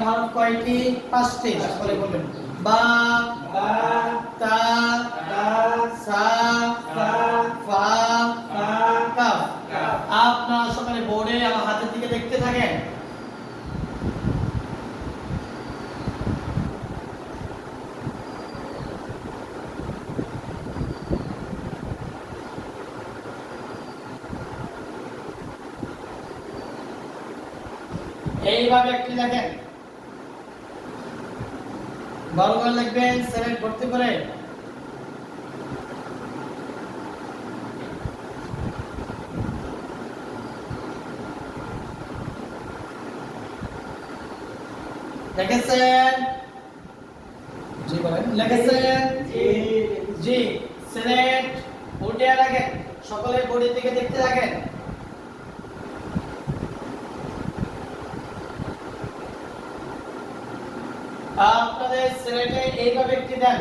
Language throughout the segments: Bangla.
হরফ কয়টি? পাঁচটি। সকলে বলবেন। বা, বা, তা, তা, সা, সা, ফা, ফা, কাফ। কাফ। আপনারা সকলে বোর্ডে আমার হাতের দিকে দেখতে থাকেন। এইভাবে একটি লেখেন, বড় করে লিখবেন, সিলেট ভর্তি করে। লিখেছেন? জি বলেন। লিখেছেন? জি, জি। সিলেট বোর্ডে রাখেন, সকলে বোর্ডের দিকে দেখতে থাকেন। আপনাদের সিলেটে এইভাবে একটি দেন,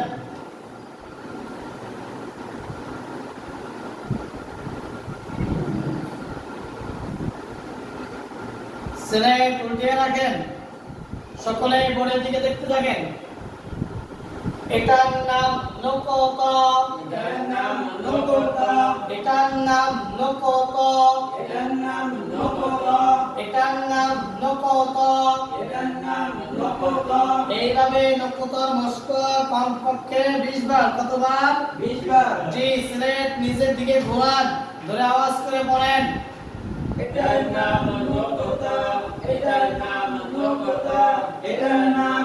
সিলেট উল্টিয়ে রাখেন, সকলে বোর্ডের দিকে দেখতে থাকেন। এটার নাম নকত। এটার নাম নকত। এটার নাম নকত। এটার নাম নকত। এটার নাম নকত। এটার নাম নকত। এইভাবে নকতর মস্ক কমপক্ষে 20 বার। কতবার? 20 বার। জি। সিলেট নিচের দিকে ঘোরান, ধরে আওয়াজ করে পড়েন। এটার নাম নকত। এটার নাম নকত। এটার নাম